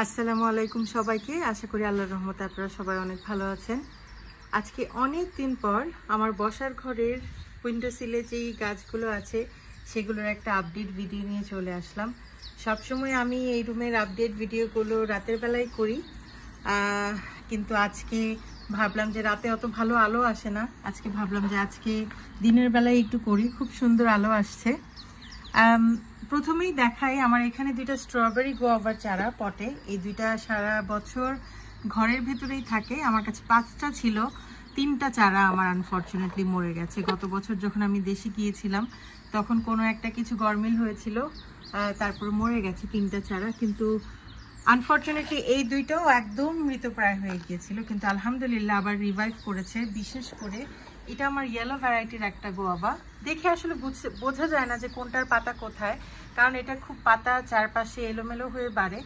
আসসালামু আলাইকুম সবাইকে। আশা করি আল্লাহর রহমতে আপনারা সবাই অনেক ভালো আছেন। আজকে অনেক দিন পর আমার বসার ঘরের উইন্ডো সিলে যেই গাছগুলো আছে সেগুলোর একটা আপডেট ভিডিও নিয়ে চলে আসলাম। সবসময় আমি এই রুমের আপডেট ভিডিওগুলো রাতের বেলায় করি, কিন্তু আজকে ভাবলাম যে রাতে অত ভালো আলো আসে না, আজকে ভাবলাম যে আজকে দিনের বেলায় একটু করি। খুব সুন্দর আলো আসছে। প্রথমেই দেখাই, আমার এখানে দুইটা স্ট্রবেরি গোয়াভার চারা পটে। এই দুইটা সারা বছর ঘরের ভেতরেই থাকে। আমার কাছে 5টা ছিল, 3টা চারা আমার আনফর্চুনেটলি মরে গেছে। গত বছর যখন আমি দেশে গিয়েছিলাম তখন কোনো একটা কিছু গরমিল হয়েছিল, তারপর মরে গেছে 3টা চারা। কিন্তু আনফর্চুনেটলি এই দুইটাও একদম মৃতপ্রায় হয়ে গিয়েছিল, কিন্তু আলহামদুলিল্লাহ আবার রিভাইভ করেছে। বিশেষ করে এটা আমার ইয়েলো ভ্যারাইটির একটা গোয়াভা। দেখে আসলে বোঝা যায় না যে কোনটার পাতা কোথায়, কারণ এটা খুব পাতা চারপাশে এলোমেলো হয়ে বাড়ে,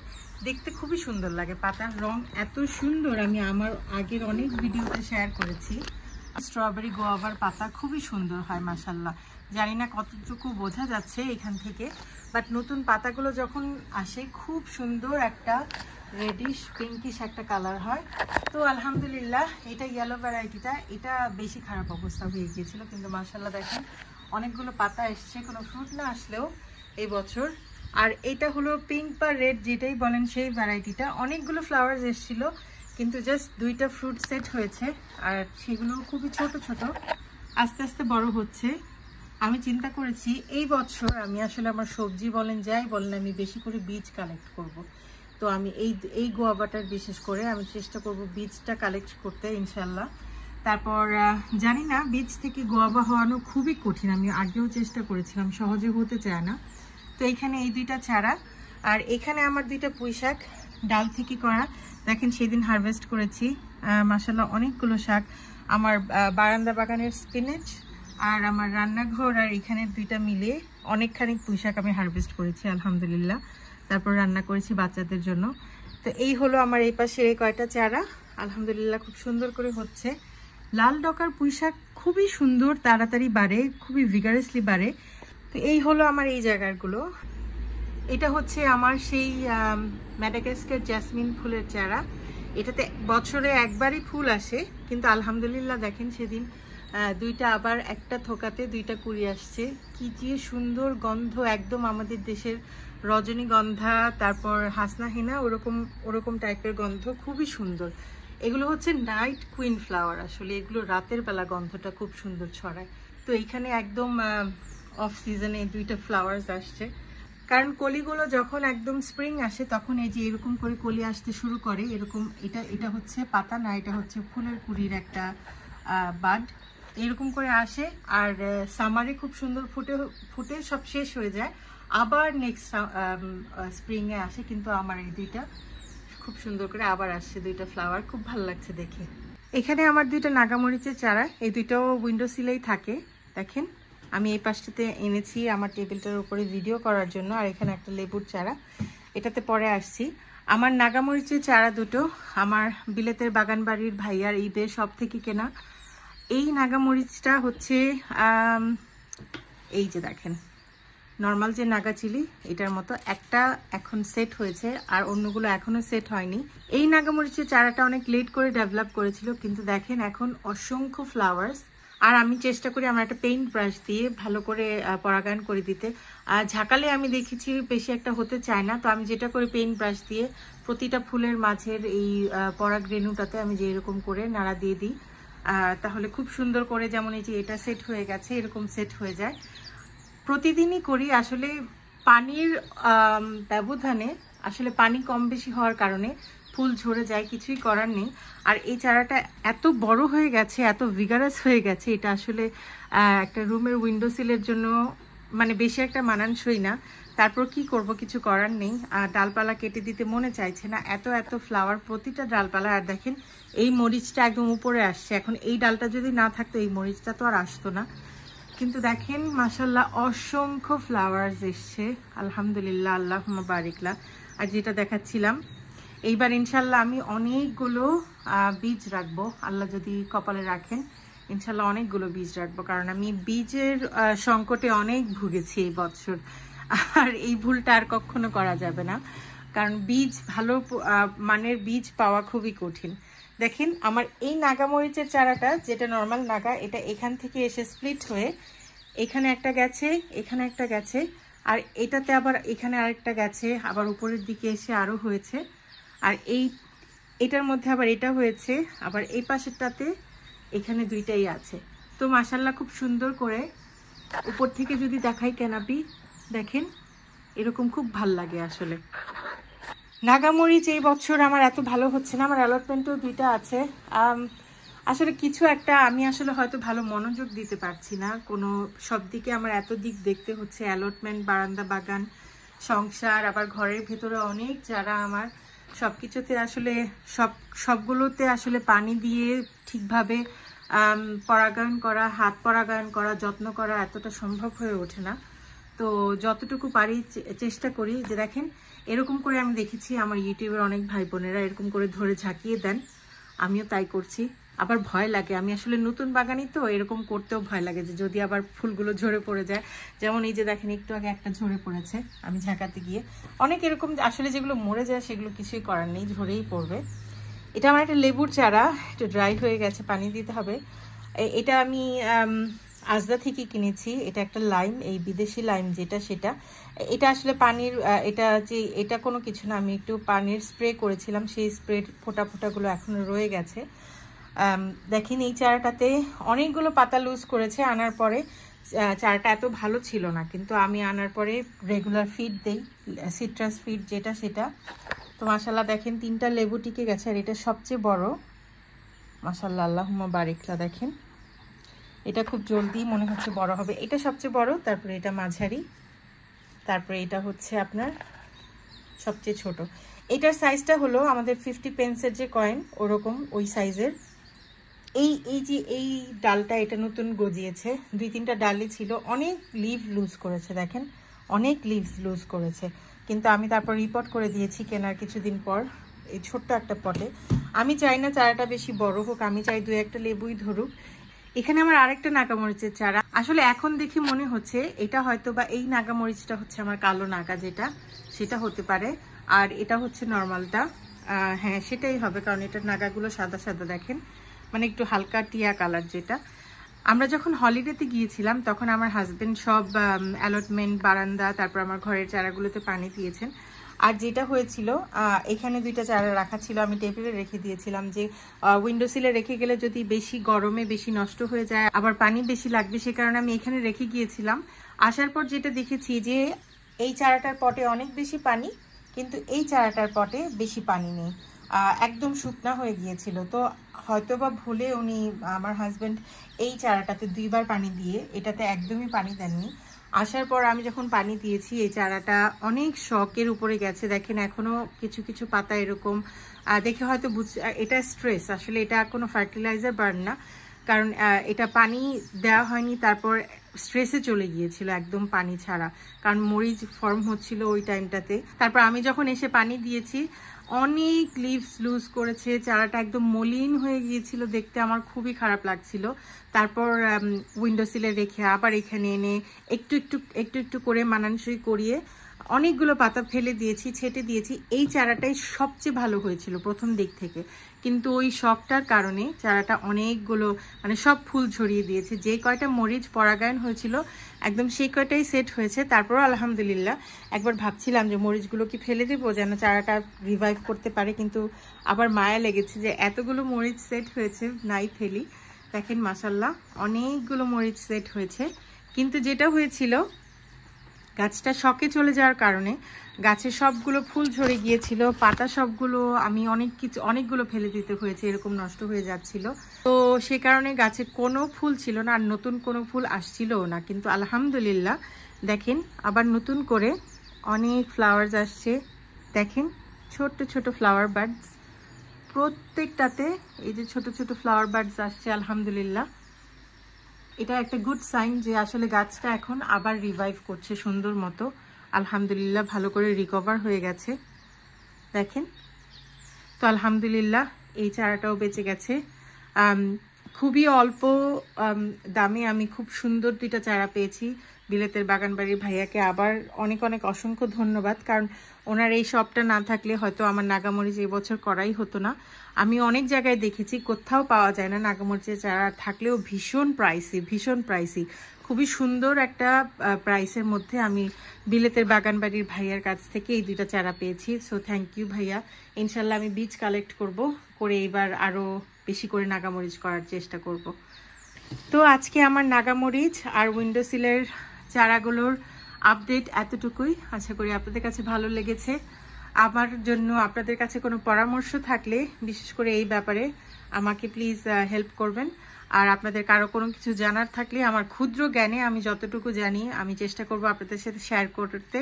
দেখতে খুবই সুন্দর লাগে। পাতার রং এত সুন্দর, আমি আমার আগের অনেক ভিডিওতে শেয়ার করেছি। স্ট্রবেরি গোয়াভার পাতা খুবই সুন্দর হয় মাশাআল্লাহ। জানি না কতটুকু বোঝা যাচ্ছে এখান থেকে, বাট নতুন পাতাগুলো যখন আসে খুব সুন্দর একটা রেডিশ পিঙ্কিশ একটা কালার হয়। তো আলহামদুলিল্লাহ এটা ইয়েলো ভ্যারাইটিটা, এটা বেশি খারাপ অবস্থা হয়ে গিয়েছিল, কিন্তু মাশাআল্লাহ দেখেন অনেকগুলো পাতা এসছে, কোনো ফ্রুট না আসলেও এই বছর। আর এটা হলো পিঙ্ক বা রেড যেটাই বলেন সেই ভ্যারাইটিটা। অনেকগুলো ফ্লাওয়ার্স এসেছিল, কিন্তু জাস্ট 2টা ফ্রুট সেট হয়েছে, আর সেগুলো খুবই ছোট ছোট, আস্তে আস্তে বড় হচ্ছে। আমি চিন্তা করেছি এই বছর আমি আসলে আমার সবজি বলেন যাই বলেন আমি বেশি করে বীজ কালেক্ট করব। তো আমি এই গোয়াভাটার বিশেষ করে আমি চেষ্টা করব বীজটা কালেক্ট করতে ইনশাল্লাহ। তারপর জানি না, বীজ থেকে গোয়াভা হওয়ানো খুবই কঠিন। আমি আগেও চেষ্টা করেছিলাম, সহজে হতে চায় না। তো এখানে এই 2টা চারা, আর এখানে আমার 2টা পুঁইশাক ডাল থেকে করা। দেখেন সেদিন হারভেস্ট করেছি মাশাআল্লাহ অনেকগুলো শাক। আমার বারান্দা বাগানের স্পিনাচ আর আমার রান্নাঘর আর এখানের 2টা মিলে অনেকখানি পুঁইশাক আমি হারভেস্ট করেছি আলহামদুলিল্লাহ। তারপর রান্না করেছি বাচ্চাদের জন্য। তো এই হলো আমার এই পাশের এই কয়টা চারা, আলহামদুলিল্লাহ খুব সুন্দর করে হচ্ছে। লাল ডকার পুঁইশাক খুবই সুন্দর, তাড়াতাড়ি বাড়ে, খুবই ভিগারাসলি বাড়ে। তো এই হলো আমার এই জায়গাগুলো। এটা হচ্ছে আমার সেই ম্যাডাগাস্কার জ্যাসমিন ফুলের চারা। এটাতে বছরে একবারই ফুল আসে, কিন্তু আলহামদুলিল্লাহ দেখেন সেদিন 2টা আবার একটা থোকাতে 2টা কুড়ি আসছে। কি যে সুন্দর গন্ধ, একদম আমাদের দেশের রজনীগন্ধা তারপর হাসনাহিনা ওরকম টাইপের গন্ধ, খুবই সুন্দর। এগুলো হচ্ছে নাইট কুইন ফ্লাওয়ার, আসলে এগুলো রাতের বেলা গন্ধটা খুব সুন্দর ছড়ায়। তো এইখানে একদম অফ সিজনে 2টা ফ্লাওয়ার্স আসছে, কারণ কলিগুলো যখন একদম স্প্রিং আসে তখন এই যে এরকম করে কলি আসতে শুরু করে। এরকম এটা হচ্ছে পাতা না, এটা হচ্ছে ফুলের কুড়ির একটা বাড, এরকম করে আসে। আর সামারে খুব সুন্দর ফুটে সব শেষ হয়ে যায়, আবার নেক্সট স্প্রিংয়ে আসে। কিন্তু আমার এই 2টা খুব সুন্দর করে আবার আসছে 2টা ফ্লাওয়ার, খুব ভালো লাগছে দেখে। এখানে আমার 2টা নাগামরিচের চারা, এই 2টাও উইন্ডো সিলেই থাকে। দেখেন আমি এই পাশটাতে এনেছি আমার টেবিলটার উপরে ভিডিও করার জন্য। আর এখানে একটা লেবুর চারা, এটাতে পরে আসছি। আমার নাগামরিচের চারা 2টো আমার বিলেতের বাগান বাড়ির ভাইয়ার ঈদের সব থেকে কেনা। এই নাগামরিচটা হচ্ছে এই যে দেখেন নর্মাল যে নাগা চিলি এটার মতো, একটা এখন সেট হয়েছে আর অন্যগুলো এখনো সেট হয়নি। এই নাগামরিচের চারাটা অনেক লেট করে ডেভেলপ করেছিল, কিন্তু দেখেন এখন অসংখ্য ফ্লাওয়ার্স। আর আমি চেষ্টা করি আমার একটা পেইন্ট ব্রাশ দিয়ে ভালো করে পরাগায়ন করে দিতে। ঝাঁকালে আমি দেখেছি বেশি একটা হতে চায় না, তো আমি যেটা করি পেইন্ট ব্রাশ দিয়ে প্রতিটা ফুলের মাঝের এই পরাগ রেণুটাতে আমি যে এরকম করে নাড়া দিয়ে দিই, তাহলে খুব সুন্দর করে, যেমন এই যে এটা সেট হয়ে গেছে এরকম সেট হয়ে যায়। প্রতিদিনই করি আসলে, পানির ব্যবধানে আসলে পানি কম বেশি হওয়ার কারণে ফুল ঝরে যায়, কিছুই করার নেই। আর এই চারাটা এত বড় হয়ে গেছে, এত ভিগারাস হয়ে গেছে, এটা আসলে একটা রুমের উইন্ডো সিলের জন্য মানে বেশি একটা মানানসই না। তারপর কি করব, কিছু করার নেই। আর ডালপালা কেটে দিতে মনে চাইছে না, এত ফ্লাওয়ার প্রতিটা ডালপালা। আর দেখেন এই মরিচটা একদম উপরে আসছে, এখন এই ডালটা যদি না থাকতো এই মরিচটা তো আর আসতো না। কিন্তু দেখেন মাশাআল্লাহ অসংখ্য ফ্লাওয়ার্স এসছে আলহামদুলিল্লাহ, আল্লাহুম্মা বারিকলা। আর যেটা দেখাচ্ছিলাম, এইবার ইনশাল্লাহ আমি অনেকগুলো বীজ রাখবো, আল্লাহ যদি কপালে রাখেন ইনশাল্লাহ অনেকগুলো বীজ রাখবো, কারণ আমি বীজের সংকটে অনেক ভুগেছি এই বছর। আর এই ভুলটা আর কখনো করা যাবে না। কারণ বীজ ভালো মানের বীজ পাওয়া খুবই কঠিন। দেখেন আমার এই নাগামরিচের চারাটা, যেটা নর্মাল নাগা, এটা এখান থেকে এসে স্প্লিট হয়ে এখানে একটা গেছে, এখানে একটা গেছে, আর এটাতে আবার এখানে আরেকটা গেছে, আবার উপরের দিকে এসে আরো হয়েছে, আর এটার মধ্যে আবার এটা হয়েছে, আবার এই পাশেরটাতে এখানে দুইটাই আছে। তো মাশাআল্লাহ খুব সুন্দর করে উপর থেকে যদি দেখাই ক্যানাপি, দেখেন এরকম খুব ভাল লাগে। আসলে নাগামরিচ এই বছর আমার এত ভালো হচ্ছে না, আমার অ্যালটমেন্টও দুইটা আছে। আসলে কিছু একটা আমি আসলে হয়তো ভালো মনোযোগ দিতে পারছি না, কোনো সব দিকে আমার এত দিক দেখতে হচ্ছে, অ্যালটমেন্ট, বারান্দা, বাগান, সংসার, আবার ঘরের ভেতরে অনেক চারা আমার, সব কিছুতে আসলে সবগুলোতে আসলে পানি দিয়ে ঠিকভাবে পরাগায়ন করা, হাত পরাগায়ন করা, যত্ন করা এতটা সম্ভব হয়ে ওঠে না। তো যতটুকু পারি চেষ্টা করি। যে দেখেন এরকম করে আমি দেখেছি আমার ইউটিউবের অনেক ভাই বোনেরা এরকম করে ধরে ঝাঁকিয়ে দেন, আমিও তাই করছি। আবার ভয় লাগে, আমি আসলে নতুন বাগানি তো, এরকম করতেও ভয় লাগে যে যদি আবার ফুলগুলো ঝরে পড়ে যায়। যেমন এই যে দেখেন একটু আগে একটা ঝরে পড়েছে আমি ঝাঁকাতে গিয়ে। অনেক এরকম আসলে যেগুলো মরে যায় সেগুলো কিছুই করার নেই, ঝরেই পড়বে। এটা আমার একটা লেবুর চারা, একটু ড্রাই হয়ে গেছে, পানি দিতে হবে। এটা আমি আজদা থেকে কিনেছি। এটা একটা লাইম, এই বিদেশি লাইম যেটা, সেটা এটা আসলে পানির এটা কোনো কিছু না, আমি একটু পানির স্প্রে করেছিলাম, সেই স্প্রে ফোটা ফোটাগুলো এখনো রয়ে গেছে। দেখেন এই চারাটাতে অনেকগুলো পাতা লুজ করেছে আনার পরে। চারাটা এত ভালো ছিল না, কিন্তু আমি আনার পরে রেগুলার ফিড দেই, সিট্রাস ফিড যেটা সেটা। তো মাশাআল্লাহ দেখেন 3টা লেবু টিকে গেছে, আর এটা সবচেয়ে বড়। মাশাআল্লাহ, আল্লাহুম্মা বারিকলা। দেখেন এটা খুব জলদি মনে হচ্ছে বড় হবে। এটা সবচেয়ে বড়, তারপরে এটা মাঝারি, তারপরে এটা হচ্ছে আপনার সবচেয়ে ছোট। এটার সাইজটা হলো আমাদের 50 পেন্সের যে কয়েন ওরকম ওই সাইজের। এই ডালটা এটা নতুন গজিয়েছে, 2-3টা ডালই ছিল, অনেক লিভ লুজ করেছে। দেখেন অনেক লিভস লুজ করেছে, কিন্তু আমি তারপর রিপোর্ট করে দিয়েছি কেনার কিছুদিন পর এই ছোট্ট একটা পটে। আমি চাই না চারাটা বেশি বড় হোক, আমি চাই 2-1টা লেবুই ধরুক। এখানে আমার আরেকটা নাগামরিচের চারা, আসলে এখন দেখি মনে হচ্ছে এটা হয়তো বা এই নাগামরিচটা হচ্ছে আমার কালো নাগা, যেটা সেটা হতে পারে, আর এটা হচ্ছে নর্মালটা। হ্যাঁ সেটাই হবে, কারণ এটার নাগাগুলো সাদা সাদা, দেখেন মানে একটু হালকা টিয়া কালার। যেটা আমরা যখন হলিডেতে গিয়েছিলাম তখন আমার হাজবেন্ড সব অ্যালটমেন্ট, বারান্দা, তারপর আমার ঘরের চারাগুলোতে পানি দিয়েছেন। আর যেটা হয়েছিল, এখানে 2টা চারা রাখা ছিল, আমি টেবিলে রেখে দিয়েছিলাম, যে উইন্ডো সিলে রেখে গেলে যদি বেশি গরমে বেশি নষ্ট হয়ে যায়, আবার পানি বেশি লাগবে, সে কারণে আমি এখানে রেখে গিয়েছিলাম। আসার পর যেটা দেখেছি যে এই চারাটার পটে অনেক বেশি পানি, কিন্তু এই চারাটার পটে বেশি পানি নেই, একদম শুকনা হয়ে গিয়েছিল। তো হয়তোবা ভুলে উনি, আমার হাজবেন্ড, এই চারাটাতে 2বার পানি দিয়ে এটাতে একদমই পানি দেননি। আসার পর আমি যখন পানি দিয়েছি, এই চারাটা অনেক শকের উপরে গেছে। দেখেন এখনো কিছু কিছু পাতা এরকম দেখে হয়তো এটা স্ট্রেস, আসলে এটা কোনো ফার্টিলাইজার বার্ন না, কারণ এটা পানি দেওয়া হয়নি, তারপর স্ট্রেসে চলে গিয়েছিল একদম পানি ছাড়া, কারণ মরিচ ফর্ম হচ্ছিল ওই টাইমটাতে। তারপর আমি যখন এসে পানি দিয়েছি অনেক লিভস লুজ করেছে, চারাটা একদম মলিন হয়ে গিয়েছিল, দেখতে আমার খুবই খারাপ লাগছিল। তারপর উইন্ডো সিলে রেখে আবার এখানে এনে একটু একটু একটু একটু করে মানানসই করিয়ে অনেকগুলো পাতা ফেলে দিয়েছি, ছেটে দিয়েছি। এই চারাটাই সবচেয়ে ভালো হয়েছিল প্রথম দিক থেকে, কিন্তু ওই শখটার কারণে চারাটা অনেকগুলো মানে সব ফুল ছড়িয়ে দিয়েছে। যে কয়টা মরিচ পরাগায়ন হয়েছিল একদম সেই কয়টাই সেট হয়েছে। তারপরও আলহামদুলিল্লাহ একবার ভাবছিলাম যে মরিচগুলো কি ফেলে দেবো যেন চারাটা রিভাইভ করতে পারে, কিন্তু আবার মায়া লেগেছে যে এতগুলো মরিচ সেট হয়েছে, নাই ফেলি। দেখেন মাশাআল্লাহ অনেকগুলো মরিচ সেট হয়েছে, কিন্তু যেটা হয়েছিল গাছটা শকে চলে যাওয়ার কারণে গাছের সবগুলো ফুল ঝরে গিয়েছিল, পাতা সবগুলো আমি অনেকগুলো ফেলে দিতে হয়েছে, এরকম নষ্ট হয়ে যাচ্ছিল। তো সে কারণে গাছে কোনো ফুল ছিল না, আর নতুন কোনো ফুল আসছিলও না। কিন্তু আলহামদুলিল্লাহ দেখেন আবার নতুন করে অনেক ফ্লাওয়ার্স আসছে। দেখেন ছোট ছোট ফ্লাওয়ার বার্ডস, প্রত্যেকটাতে এই যে ছোট ছোট ফ্লাওয়ার বার্ডস আসছে আলহামদুলিল্লাহ। এটা একটা গুড সাইন যে আসলে গাছটা এখন আবার রিভাইভ করছে সুন্দর মতো, আলহামদুলিল্লাহ ভালো করে রিকভার হয়ে গেছে। দেখেন তো আলহামদুলিল্লাহ এই চারাটাও বেঁচে গেছে। খুবই অল্প দামে আমি খুব সুন্দর 2টা চারা পেয়েছি, বিলেতের বাগানবাড়ির ভাইয়াকে আবার অনেক অনেক অসংখ্য ধন্যবাদ, কারণ ওনার এই শপটা না থাকলে হয়তো আমার নাগামরিচ এই বছর করাই হতো না। আমি অনেক জায়গায় দেখেছি কোথাও পাওয়া যায় না নাগামরিচের চারা, থাকলেও ভীষণ প্রাইসি। খুবই সুন্দর একটা প্রাইসের মধ্যে আমি বিলেতের বাগানবাড়ির ভাইয়ার কাছ থেকে এই 2টা চারা পেয়েছি। সো থ্যাংক ইউ ভাইয়া। ইনশাল্লাহ আমি বীজ কালেক্ট করে এবার আরো বেশি করে নাগামরিচ করার চেষ্টা করব। তো আজকে আমার নাগামরিচ আর উইন্ডোসিলের চারাগুলোর আপডেট এতটুকুই। আশা করি আপনাদের কাছে ভালো লেগেছে। আমার জন্য আপনাদের কাছে কোনো পরামর্শ থাকলে বিশেষ করে এই ব্যাপারে আমাকে প্লিজ হেল্প করবেন। আর আপনাদের কারো কোনো কিছু জানার থাকলে আমার ক্ষুদ্র জ্ঞানে আমি যতটুকু জানি আমি চেষ্টা করব আপনাদের সাথে শেয়ার করতে,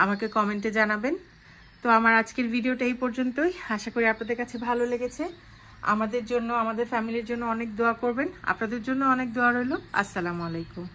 আমাকে কমেন্টে জানাবেন। তো আমার আজকের ভিডিওটা এই পর্যন্তই। আশা করি আপনাদের কাছে ভালো লেগেছে। আমাদের জন্য, আমাদের ফ্যামিলির জন্য অনেক দোয়া করবেন। আপনাদের জন্য অনেক দোয়া রইল। আসসালামু আলাইকুম।